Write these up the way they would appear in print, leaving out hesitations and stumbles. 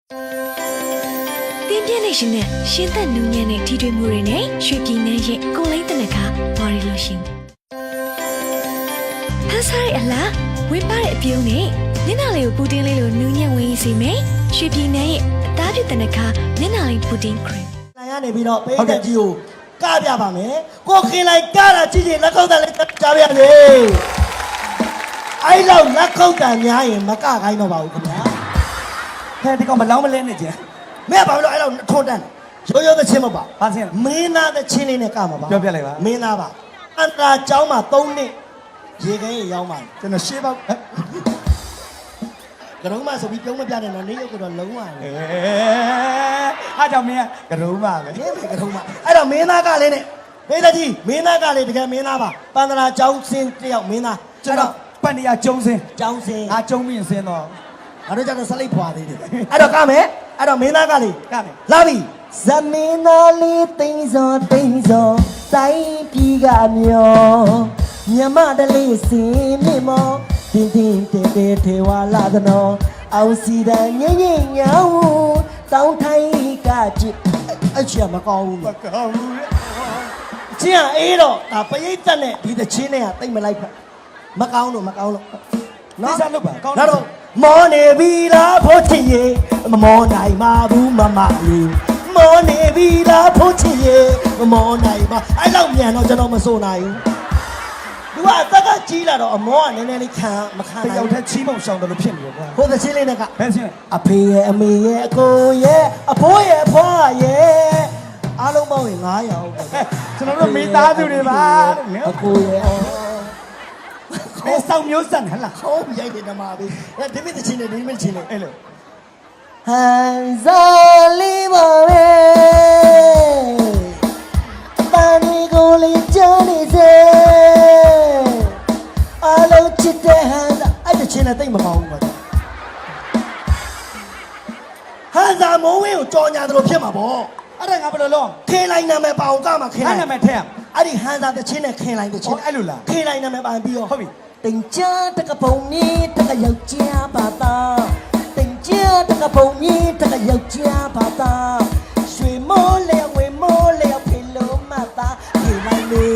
တင်းပြည့်နေရှင်နဲ့ရှင်းသက်နူးညံ့တဲ့ထီထွေမှုတွေနဲ့ရွှေပြည်နယ်ရဲ့ကိုလိမ့်တဲ့နခဘာရီလို့ရှင်ဖန်ဆိုင်အလားဝင်းပါတဲ့အပြုံးနဲ့မျက်နှာလေးကိုပူတင်းလေးလိုနူးညံ့ဝင်စီမယ်ရွှေပြည်နယ်ရဲ့အသားပြည့်တဲ့နခမျက်နှာလေးပူတင်းခရင်နိုင်ရနေပြီးတော့ပိတ်သက်ကြီးကိုကပြပါမယ်ကိုခင်လိုက်ကတာကြည့်ကြည့်လက်ခုပ်တန်လေးကြားပြရစေအဲ့လောက်လက်ခုပ်တန်များရင်မကခိုင်းတော့ပါဘူးခင်ဗျာဟဲ့ဒီကောင်မလောင်းမလဲနဲ့ကျန်မင်းကဘာလို့အဲ့လောက်ထွန်းတန်းရိုးရိုးသချင်းမပါဘာချင်းမင်းသားသချင်းလေးနဲ့ကမှာပါပြောပြလိုက်ပါမင်းသားပါအန္တရာကျောင်းမှာ3နှစ်ရေခဲရေရောက်ပါကျွန်တော်ရှေးပေါက်ကရုံးမဆိုပြီးပြုံးမပြတဲ့တော့နေရုပ်ကတော့လုံးဝလေအားကြောင့်မင်းကကရုံးမပဲမင်းပဲကရုံးမအဲ့တော့မင်းသားကလေးနဲ့ဘေးသက်ကြီးမင်းသားကလေးတကယ်မင်းသားပါပန္တရာကျောင်းစင်းတယောက်မင်းသားကျွန်တော်ပန္နရာကျုံစင်းကျောင်းစင်းငါကျုံပြီးစင်းတော့ငါတို့ကျတော့ဆက်လိုက်ဖွာသေးတယ်အဲ့တော့ကမယ်အဲ့တော့မင်းသားကလေးကမယ်လာပြီဇမင်းသားလေးတိမ်စောတိုင်းပြည်ကမျောမြမတလေးစင်မြမောတင်းတင်းတဲတဲထေဝါလာသနောအောင်စီတန်ငိမ့်ငိမ့်ညောင်းတောင်းထိုင်းကကြည့်အချင်မကောင်းဘူးမကောင်းဘူးကျင်းအေးတော့ဒါပရိသတ်နဲ့ဒီတချင်းနဲ့ကတိတ်မလိုက်ဖက်မကောင်းလို့နော်စားလုပ်ပါကောင်းတော့မောနေပြီလားဖို့ချင်ရေမမောနိုင်ပါဘူးမမလေးမောနေပြီလားဖို့ချင်ရေမမောနိုင်ပါအဲ့လောက်မြန်တော့ကျွန်တော်မစိုးနိုင်ဘူးသူကအသက်ကကြီးလာတော့အမောကနည်းနည်းလေးခံမခံနိုင်တယောက်တည်းချီးမုံဆောင်တယ်လို့ဖြစ်နေရောကွာဟိုသချင်းလေးနဲ့ကဘယ်ချင်းအဖေရဲ့အမေရဲ့အကိုရဲ့အဖိုးရဲ့အဖွားရဲ့အားလုံးပေါင်းရင်900အောင်ပဲကျွန်တော်တို့မိသားစုတွေပါအကိုရဲ့ဘယ်ဆောင်မျိုးစံဟလားခေါင်းရိုက်တယ်ဓမ္မပဲဒီမိသချင်းနဲ့ဒီမိသချင်းနဲ့အဲ့လိုဟန်ဇာလီပါပဲပန်းဒီကိုလေးကြားနေစေအလုံးချစ်တဲ့ဟန်ဇာအဲ့ဒီချင်းနဲ့တိတ်မကောင်းဘူးပါဟန်ဇာမိုးဝင်းကိုကြော်ညာတယ်လို့ဖြစ်မှာပေါ့အဲ့ဒါငါဘယ်လိုလုပ်ခေလိုက်နာမည်ပါအောင်ကမှာခေလိုက်နာမည်ထည့်အဲ့ဒီဟန်ဇာတချင်းနဲ့ခေလိုက်တချင်းအဲ့လိုလားခေလိုက်နာမည်ပါပြီးတော့ဟုတ်ပြီတင်ကြတကပုံကြီးတကယောက်ျားပါသားတင်ကြတကပုံကြီးတကယောက်ျားပါသားရွှေမိုးလေဝေမိုးလေဖေလုံးမသားခေလိုက်လေ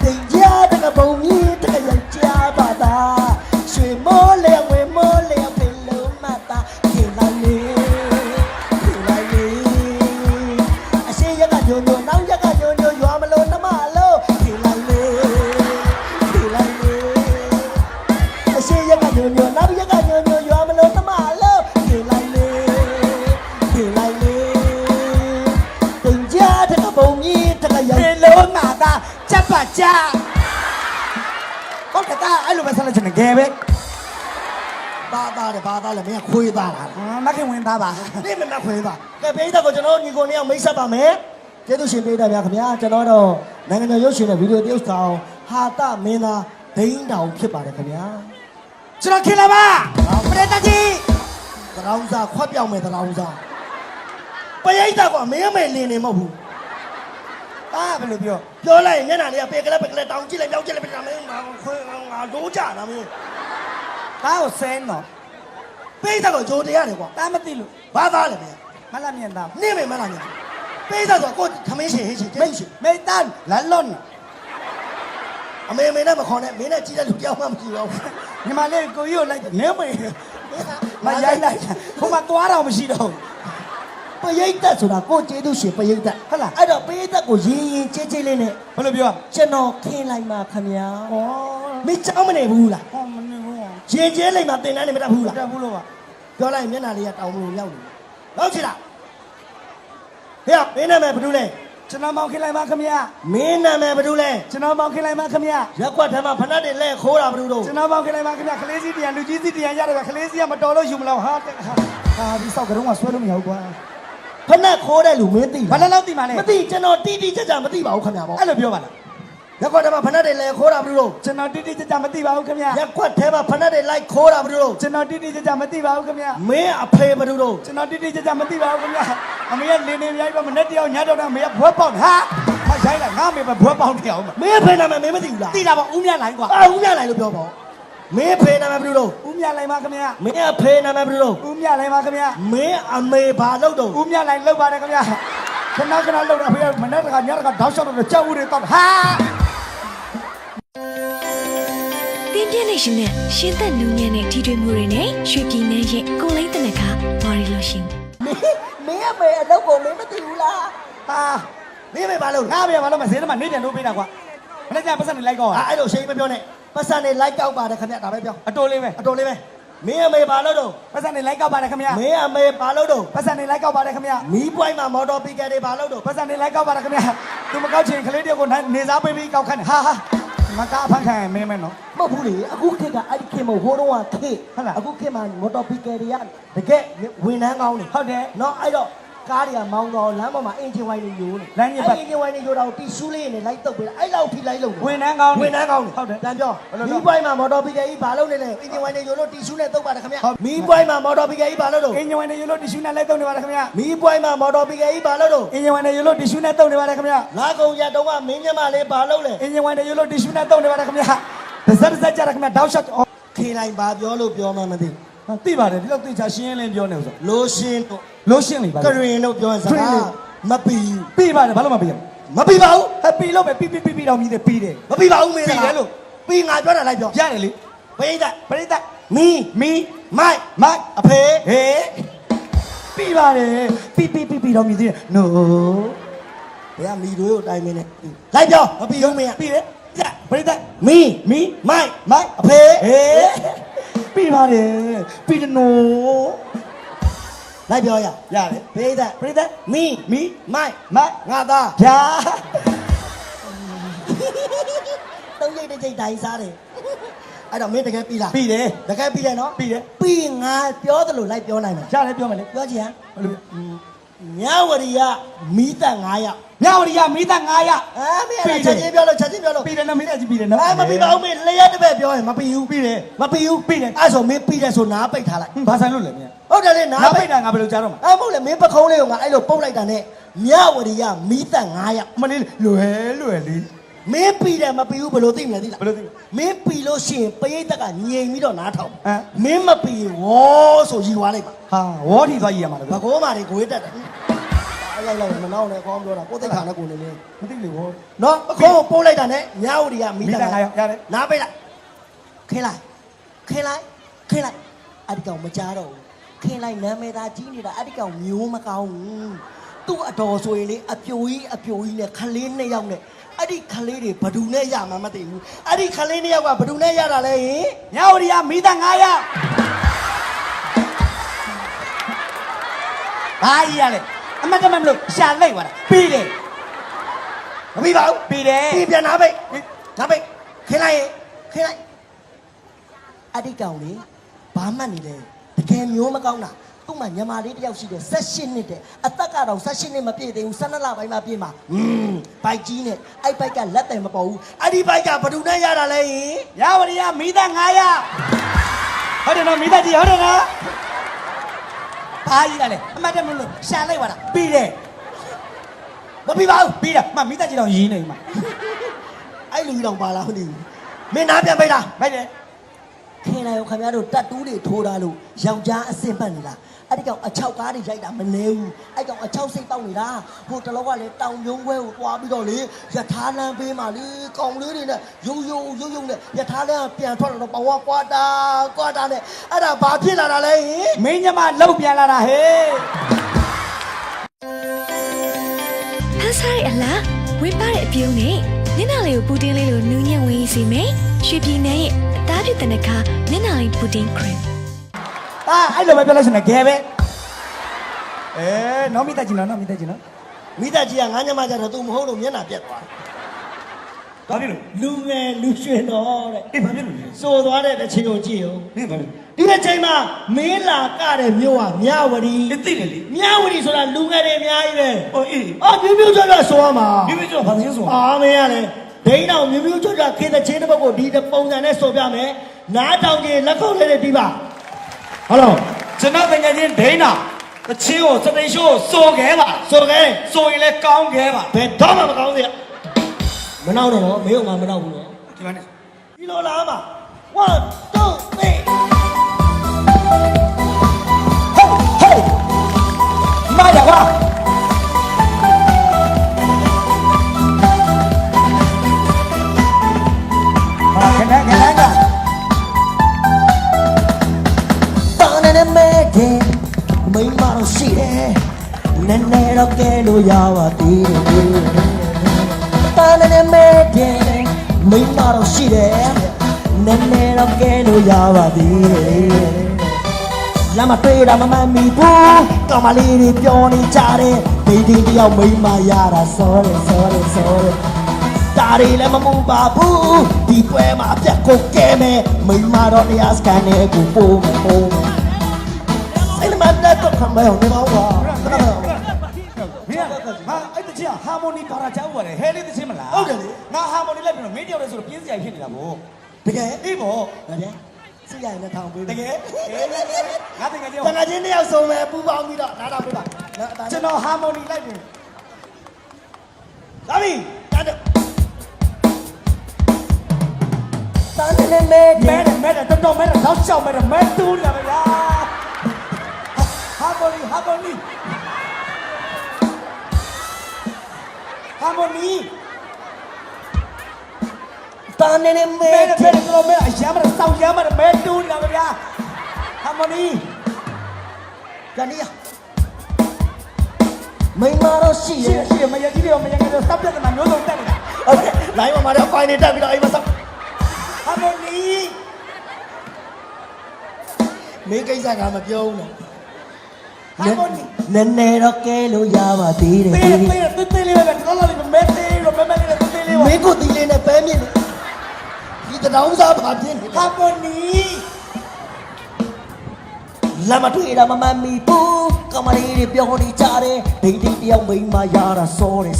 တင်ကြတကပုံကြီးတကယောက်ျားပါသားရွှေမိုးလေဝေမိုးလေဖေလုံးမသားခေလိုက်လေအရှိရကညိုညိုနောက်ရကညိုညိုရွာမလို့နှမလို့ညိုညိုနောက်ရကညိုညိုရွာမလို့တမလို့ခေလိုက်လေတင်ကြတဲ့ကပုံကြီးတကရောက်ဖေလုံးငါသားချက်ပါချကောက်ကတာအဲ့လိုပဲဆက်လက်ချင်တယ်ငယ်ပဲဘာသားလဲမင်းခွေးသားလားမခင်ဝင်သားပါနေမခွေးသားကဲပိတ်သက်ကိုကျွန်တော်ညီကိုနှစ်ယောက်မိတ်ဆက်ပါမယ်ကျေးဇူးရှင်ပိတ်သက်ဗျာခင်ဗျာကျွန်တော်တော့နိုင်ငံတော်ရုပ်ရှင်နဲ့ဗီဒီယိုတရုပ်ဆောင်ဟာတမင်းသားဒိန်းတောင်ဖြစ်ပါတယ်ခင်ဗျာကျွန်တော်ခင်လာပါပရိသတ်ကြီးသရောင်းစားခွက်ပြောင်းမယ်သရောင်းစားပရိသတ်ကမင်းအမေလင်းနေမဟုတ်ဘူးဘယ်လိုပြောလိုက်ရင်မျက်နှာလေးကပေကလေးတောင်းကြည့်လိုက်ပြောင်းကြည့်လိုက်ပြတာမင်းခွေးငါဒိုးကြတာမင်းကိုဆင်းတော့ပိတ်သက်ကဂျိုတရားတယ်ကွာမသိလို့ဘာသားလဲမင်းမလာမြင်သားနေမယ်မလားမြင်ပိတ်သက်ဆိုကိုခမင်းရှင်ဟင်းရှင်ကျေးဇူးရှင်မေတန်လလွန်အမေနဲ့မခေါ်နဲ့မင်းနဲ့ကြီးတဲ့လူကြောက်မှမရှိတော့ဘူးညီမလေးကိုကြီးကိုလိုက်နေမေမရိုက်လိုက်ဟိုမှာသွားတော့မရှိတော့ပရိသတ်ဆိုတာကိုကျေးဇူးရှင်ပရိသတ်ဟုတ်လားအဲ့တော့ပရိသတ်ကိုရင်ကျေးကျေးလေးနဲ့ဘယ်လိုပြောကျွန်တော်ခင်းလိုက်မှာခင်ဗျာဩမင်းကြောက်မနေဘူးလားမနေဘူးရင်ကျေးလိုက်မှာတင်တန်းနေမတတ်ဘူးလားတတ်ဘူးလို့ပါပြောလိုက်မျက်နှာလေးကတောင်းလို့ရောက်နေလောက်ချစ်လားဟေ့မင်းနာမည်ဘာလို့လဲကျွန်တော်မောင်ခင်လိုက်ပါခင်ဗျာမင်းနာမည်ဘာလို့လဲကျွန်တော်မောင်ခင်လိုက်ပါခင်ဗျာရက်ကွက်ထဲမှာဖဏတ်တွေလဲခိုးတာဘာလို့ကျွန်တော်မောင်ခင်လိုက်ပါခင်ဗျာခလေးစီတရားလူကြီးစီတရားရတယ်ဗျခလေးစီကမတော်လို့ယူမလို့ဟာဒီဆောက်ကတော့ဆွဲလို့မရဘူးကွာဖဏတ်ခိုးတဲ့လူမင်းသိဘာလောက်သိမှလဲမသိကျွန်တော်တိကျမသိပါဘူးခင်ဗျာပေါ့အဲ့လိုပြောပါလားရက်ကွက်ထဲမှာဖဏတ်တွေလဲခိုးတာဘာလို့ကျွန်တော်တိကျမသိပါဘူးခင်ဗျာရက်ကွက်ထဲမှာဖဏတ်တွေလိုက်ခိုးတာဘာလို့ကျွန်တော်တိကျမသိပါဘူးခင်ဗျာမင်းအဖေဘာလို့ကျွန်တော်တိကျမသိပါဘူးခင်ဗျာအမေကလင်းနေရိုက်ပါမနဲ့တယောက်ညတော့အမေကဘွဲပေါက်ဟာရိုက်လာငါမေပဲဘွဲပေါက်တယောက်မင်းအဖေနာမည်မင်းမသိဘူးလားသိတာပေါ့ဦးမြလိုက်ကွာဦးမြလိုက်လို့ပြောပေါ့ မင်းဖေနာမည်ဘယ်လိုလုပ် ဦးမြလိုက်ပါခင်ဗျာ မင်းအဖေနာမည်ဘယ်လိုလုပ် ဦးမြလိုက်ပါခင်ဗျာ မင်းအမေဘာလုပ်တော့ ဦးမြလိုက်လောက်ပါတယ်ခင်ဗျာခဏခဏလောက်တာဖေကမနေ့ကညတကတောက်လျှောက်တော့ကြောက်ဦးတွေတော့ဟာ တင်းပြည့်နေရှင်နဲ့ရှင်သက်နူးညံ့တဲ့ထီထွေမှုတွေနဲ့ရွှေပြည်နယ်ရဲ့ကိုလိမ့်တဲ့နခဘာရီလို့ရှင် မင်းအမေအလုပ်ကိုမင်းမသိဘူးလား ဟာ မင်းအမေဘာလုပ် ငါပြန်မလို့မဈေးထဲမှာနေပြန်လို့ပေးတာကွာမနေ့ကပတ်စံနေလိုက်ကော အဲ့လိုရှိမပြောနဲ့ပတ်စံနေလိုက်ကောက်ပါတယ်ခင်ဗျဒါပဲပြော အတိုးလေးပဲ အတော်လေးပဲမင်းအမေဘာလုပ်တော့ ပတ်စံနေလိုက်ကောက်ပါတယ်ခင်ဗျာ မင်းအမေဘာလုပ်တော့ ပတ်စံနေလိုက်ကောက်ပါတယ်ခင်ဗျာ မီးပွိုင်းမှာမော်တော်ပီကယ်တွေဘာလုပ်တော့ ပတ်စံနေလိုက်ကောက်ပါတယ်ခင်ဗျာသူမကောက်ချင်ကလေးတယောက်ကိုနေစားပေးပြီးကောက်ခန့်ဟာဟာမကားဖန်ခံမင်းမဲနော် မဟုတ်ဘူးလေအခုခေတ်ကအဲ့ဒီခေတ်မဟိုတော့ခေတ် ဟုတ်လား အခုခေတ်မှာမော်တော်ပီကယ်တွေကတကယ်ဝန်ထမ်းကောင်းနေ ဟုတ်တယ် နော်အဲ့တော့ကားတွေကမောင်းတော့လမ်းပေါ်မှာအင်ဂျင်ဝိုင်းတွေယိုးနေ လမ်းညစ်ပတ် အင်ဂျင်ဝိုင်းတွေယိုးတော့တီရှူးလေးနဲ့လိုက်တုပ်ပေးတာအဲ့လောက်ထိလိုက်လို့ ဝန်ထမ်းကောင်း ဝန်ထမ်းကောင်းနေ ဟုတ်တယ် တန်ပြော ဘယ်လို မီး လုပ် ပွိုင်းမှာမော်တော်ပီကယ်ကြီးဘာလုပ်နေလဲအင်ဂျင်ဝိုင်းတွေယိုးလို့တီရှူးနဲ့တုပ်ပါတယ်ခင်ဗျ ဟုတ် မီးပွိုင်းမှာမော်တော်ပီကယ်ကြီးဘာလုပ်တော့ အင်ဂျင်ဝင်နေရလို့တီရှူနဲ့လိုက်တော့နေပါတယ်ခင်ဗျာ မီးပွိုင်းမှာမော်တော်ပီကယ်ကြီးဘာလုပ်တော့ အင်ဂျင်ဝင်နေရလို့တီရှူနဲ့တုံနေပါတယ်ခင်ဗျာ လာကုန်ရတော့ကမင်းညမလေးဘာလုပ်လဲ အင်ဂျင်ဝင်နေရလို့တီရှူနဲ့တုံနေပါတယ်ခင်ဗျာတစ်စက်ကြရခင်ဗျာတောက်ရှော့ ခေလိုက်ဘာပြောလို့ပြောမှမသိ သိပါတယ်ဒီလောက်သိချာရှင်းရင်းလင်းပြောနေဆို လိုရှင်တို့ လို့ရှင်းလေပါ ကရင်တို့ပြောစကားမပီဘူး ပြီးပါတယ်ဘာလို့မပြီးရ မပီပါဘူး ဟဲ့ပြီးလို့ပဲပြီးတော့မြည်တယ်ပြီးတယ် မပီပါဘူးမင်း ပြီးတယ်လို့ ပြီးငါပြောတာလိုက်ပြော ရတယ်လေ ပရိသတ် ပရိသတ် မီ မီ မိုက် မိုက် အဖေ ဟေးပြီးပါတယ်ပြီးတော့မြည်တယ် no ဘယ်ကမီတို့ကိုတိုင်မင်းနဲ့လိုက်ပြောမပီဘူးမင်းက ပြီးတယ်ပရိသတ် မီ မီ မိုက် မိုက် အဖေ ဟေးပြီးပါတယ်ပြီးတယ် no လိုက်ပြောရ ရတယ် ပရိသတ် ပရိသတ် မီ မီ မိုက် မိုက် ငါသား ဗျာ သုံးရိတ်တစ်ချိန်တိုင်းစားတယ်အဲ့တော့မင်းတကယ်ပြီလား ပြီးတယ် တကယ်ပြီတယ်နော် ပြီးတယ် ပြီးငါပြောသလိုလိုက်ပြောနိုင်မယ် ရတယ်ပြောမယ်လေ ပြောချင်ဟမ် ဘယ်လို မြဝရီကမီးတက်9ရောက် မြဝတီကမိသား900 မင်းအဲ့ချက်ချင်းပြောလို့ချက်ချင်းပြောလို့ ပြီးတယ်နော်မိသားကြီးပြီးတယ်နော် မပြီးပါဘူးမင်းလျှက်တစ်ပည့်ပြောရင်မပြီးဘူး ပြီးတယ် မပြီးဘူး ပြီးတယ် အဲ့ဆိုမင်းပြီးတယ်ဆိုနားပိတ်ထားလိုက် ဘာဆိုင်လို့လဲမြ ဟုတ်တယ်လေနား နား ပိ ပိ တ် တ်တာငါဘယ်လိုကြားတော့မှာ အဲ့မဟုတ်လေမင်းပခုံးလေးကငါအဲ့လိုပုတ်လိုက်တာနဲ့မြဝရီကမီးတက်9ရောက် မလေးလွယ်လေး မင်းပြီးတယ်မပြီးဘူးဘယ်လိုသိမလဲသိလား ဘယ်လိုသိ မင်းပြီးလို့ရှိရင်ပရိသတ်ကငြိမ်ပြီးတော့နားထောင် ဟမ် မင်းမပြီးရင်ဝေါဆိုရီွားလိုက်ပါ ဟာဝေါ်ထီသွားကြည့်ရမှာလေ ဘကောမာတွေကိုဝေးတက်တယ်အဲ့လိုက်မနောက်နဲ့ကောင်းပြောတာကိုသိခါနဲ့ကိုနေနေ မသိလေဝေါ် နော်ပခုံးကိုပို့လိုက်တာနဲ့မြဝရီကမီးတက် 900ရတယ် နားပိတ်လိုက်ခင်းလိုက်ခင်းလိုက်ခင်းလိုက်အဲ့ဒီကောင်မကြားတော့ဘူးခင်းလိုက်နာမည်သားကြီးနေတာအဲ့ဒီကောင်မျိုးမကောင်းဘူးသူ့အတော်ဆိုရင်လေအပြိုကြီးနဲ့ခလေး2ယောက်နဲ့အဲ့ဒီခလေးတွေဘဒူနဲ့ရမှာမသိဘူးအဲ့ဒီခလေး2ယောက်ကဘဒူနဲ့ရတာလဲဟင် မြဝတီကမိသား900ဘာကြီးရလဲအမတ်တမမလို့ရှာလိုက်သွားတာပြီးတယ် မပြီးပါဘူး ပြီးတယ် ပြီးပြန်နားပိတ်နားပိတ်ခင်းလိုက်ရင်ခင်းလိုက်အဲ့ဒီကောင်လေဘာမှတ်နေလဲတကယ်မျိုးမကောင်းတာသူ့မှာညမာလေးတယောက်ရှိတယ်18နှစ်တဲ့အသက်ကတော့18နှစ်မပြည့်သေးဘူး12လပိုင်းမှပြည့်မှာဘိုက်ကြီးနဲ့အဲ့ဘိုက်ကလက်တယ်မပေါ်ဘူးအဲ့ဒီဘိုက်ကဘဒူနဲ့ရတာလဲဟင် မြဝတီကမိသား900ဟုတ်တယ်နော်မိသားကြီးဟုတ်တယ်နော်ဘာကြီးရလဲအမတ်တမလို့ရှာလိုက်သွားတာပြီးတယ် မပြီးပါဘူး ပြီးတာမမိသားကြီးတော့ရင်းနေမှာ အဲ့လူကြီးတော့ပါလားမသိဘူးမင်းနားပြန်ပိတ်လား မိုက်တယ် ခင်လိုက်ရောခင်ဗျားတို့တက်တူးတွေထိုးထားလို့ယောက်ျားအစင်ပတ်နေလားအဲ့ဒီကောင်အချောက်ကားတွေရိုက်တာမနေဘူးအဲ့ကောင်အချောက်စိတ်တောက်နေတာဟိုတလောကလည်းတောင်ပြုံးခွဲကိုတွားပြီးတော့လေယထာလန်းပေးမှလေကောင်လေးတွေနဲ့ရုံနဲ့ယထာလန်းပြန်ထွက်လာတော့ပေါဝါကွာတာနဲ့အဲ့ဒါဘာဖြစ်လာတာလဲဟင် မင်းညမလောက်ပြန်လာတာဟဲ့ ဖန်စားရဲ့အလားဝင်ပါတဲ့အပြုံးနဲ့မျက်နှာလေးကိုပူတင်းလေးလိုနူးညံ့ဝင်စီမယ်ရွှေပြည်နယ်ရဲ့အသားပြည့်တဲ့နခမျက်နှာလေးပူတင်းခရင် အဲ့လိုပဲပြောလိုက်စနေဂဲပဲနော်မိသားကြီးနော်မိသားကြီးနော် မိသားကြီးကငါညမကြတော့ तू မဟုတ်လို့မျက်နှာပြက်သွား ဘာဖြစ်လို့ လူငယ်လူရွှင်တော့တဲ့ အေးဘာဖြစ်လို့လဲ စိုးသွားတဲ့တစ်ချိန်ကိုကြည့်အောင် နင်းဘာဖြစ် ဒီတစ်ချိန်မှာမင်းလာကတဲ့မြို့ကမြဝတီ လဲသိတယ်လေ မြဝတီဆိုတာလူငယ်တွေအများကြီးပဲ ဟိုအေး အော်မြူးမြူးကျွတ်ကျွတ်ဆိုရမှာ ဒီမကျော်ဘာသိဆို အာမင်းရလေဒိန်းတော်မြူးမြူးကျွတ်ကျွတ်ခေတဲ့ချင်းတစ်ပုတ်ကိုဒီပုံစံနဲ့ဆိုပြမယ်နားတောင်ကြီးလက်ခုပ်လေးတွေတီးပါဟုတ်လား ကျွန်တော်တကယ်ချင်းဒိန်းတာတချင်းကိုစတိန်ရှိုးစိုးခဲပါ ဆိုကြတယ် စိုးရင်လည်းကောင်းခဲပါ ဘယ်တော့မှမကောင်းသေးမနောက်တော့မင်းကငါမနောက်ဘူးနော် ဒီမှာနဲ့ ဒီလိုလားမ 1 2 3 Hey မာရကွာဟာခဏက တာနဲ့မဲတဲ့မိမတော့ရှိတယ်နည်းနည်းတော့ကဲလို့ရပါသေးတယ်တာနဲ့မဲတဲ့မိမတော့ရှိတယ်နည်းနည်းတော့ကဲလို့ရပါသေးတယ်လမ်းမတွေ့တာမမှန်မိဘူးကောင်မလေးတွေပြောနေကြတယ်ဒီဒီတယောက်မိမရတာ sorry ဒါရီလည်းမမူပါဘူးဒီပွဲမှာအပြတ်ကိုကဲမယ်မိမတော့တရားစကန်နဲ့ကိုပို့မယ်စိတ်မတတ်တော့ခမဲအောင်နေပါဦးကွာ မင်းဟာအဲ့တချင်ဟာမိုနီပါရာချောက်ပါတယ်ဟဲလေးတချင်မလားဟုတ်တယ်လေငါဟာမိုနီလိုက်ပြီးတော့မင်းတယောက်လေးဆိုတော့ပြင်းစရာဖြစ်နေတာဗော တကယ် အေးဗော ဟုတ်တယ်စိတ်ရရင်ထောင်ပေး တကယ်ငါတကယ်ကြော တန်ငါချင်းတယောက်ဆုံးမယ်ပူပေါင်းပြီးတော့နားထောင်ပေးပါနော်အသား ကျွန်တော်ဟာမိုနီလိုက်ပြီလာပြီ တန်းနဲ့မဲ မဲတယ်တော်မဲတယ်တော့ရှောက်မဲတယ်မဲတူးလာပဲလားဟာမိုနီဟာမိုနီတန်းနဲ့မဲ မဲတယ်တော်မဲအရမ်းမဲစောက်ရမ်းမဲမဲတူးလာပဲဗျာဟာမိုနီ ကြနီးမိမတော့ရှိရ ရှိမရကြီးရောမရကြီးရောစပ်ပြတ်တယ်မျိုးစုံတက်နေတာ ဟုတ်တယ်လိုင်းပေါ်မှာတော့ဖိုင်နေတက်ပြီးတော့အိမ်မှာစောက် ဟာမိုနီ မင်းကိစ္စကမပြောဘူးနော် ဟာမိုနီ နည်းနည်းတော့ကဲလို့ရပါသေးတယ် တေးလေးပဲတော်တော်လေးမဲတေးရောမဲလေးတေးလေးပါ မင်းကိုတီလေးနဲ့ပဲမြင့်နေဒီတနောင်းစားပါပြင်းနေ ဟာမိုနီ လမ်းမတွေ့တာမမှန်မီဘူးကမလေးတွေပြောနေကြတယ်ဒိတ်ဒိတ်တယောက်မိန်းမရတာစောတယ်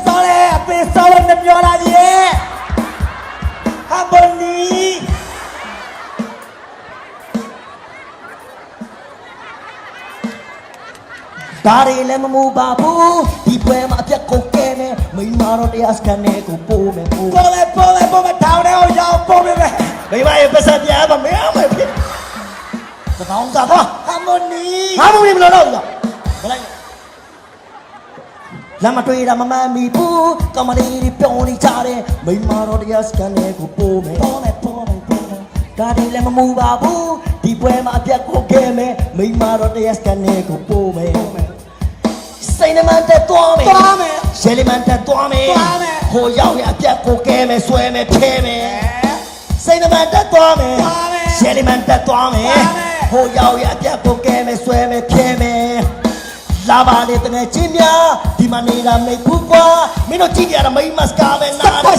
sorry အသေး sorry နဲ့ပြောလာကြီးရဲ့ဟာမိုနီ ဒါတွေလည်းမမူပါဘူးဒီပွဲမှာအပြတ်ကိုကဲမယ်မိန်းမတော့တရားစကန်နဲ့ကိုပို့မယ်ပို့ ပေါ်မယ်ထောင်းထဲအောင်ရောက်ပေါ်မယ် မိမရဲ့ပတ်စံပြားပါမင်းအောင်မယ်ဖြစ်တနောင်းစားပါ ဟာမိုနီ ဟာမလို့မလို့တော့ဘလိုက်လမ်းမတွေ့တာမမှန်မီဘူးကမလေးတွေပြောနေကြတယ်မိန်းမတော့တရားစကန်နဲ့ကိုပို့မယ်ဒါတွေလည်းမမူပါဘူးဒီပွဲမှာအပြတ်ကိုကဲမယ်မိန်းမတော့တရားစကန်နဲ့ကိုပို့မယ်စိတ်နှမတက်သွားမယ်ရှယ်လီမန်တက်သွားမယ်ဟိုရောက်ရအပြတ်ကိုကဲမယ်ဆွဲမယ်ဖြဲမယ်စိတ်နှမတက်သွားမယ်ရှယ်လီမန်တက်သွားမယ်ဟိုရောက်ရအပြတ်ကိုကဲမယ်ဆွဲမယ်ဖြဲမယ်လာပါလေတကယ်ချင်းများဒီမှာနေတာမိတ်ဘူးကွာမင်းတို့ကြည့်ကြရတာမိမစကားပဲနားတယ်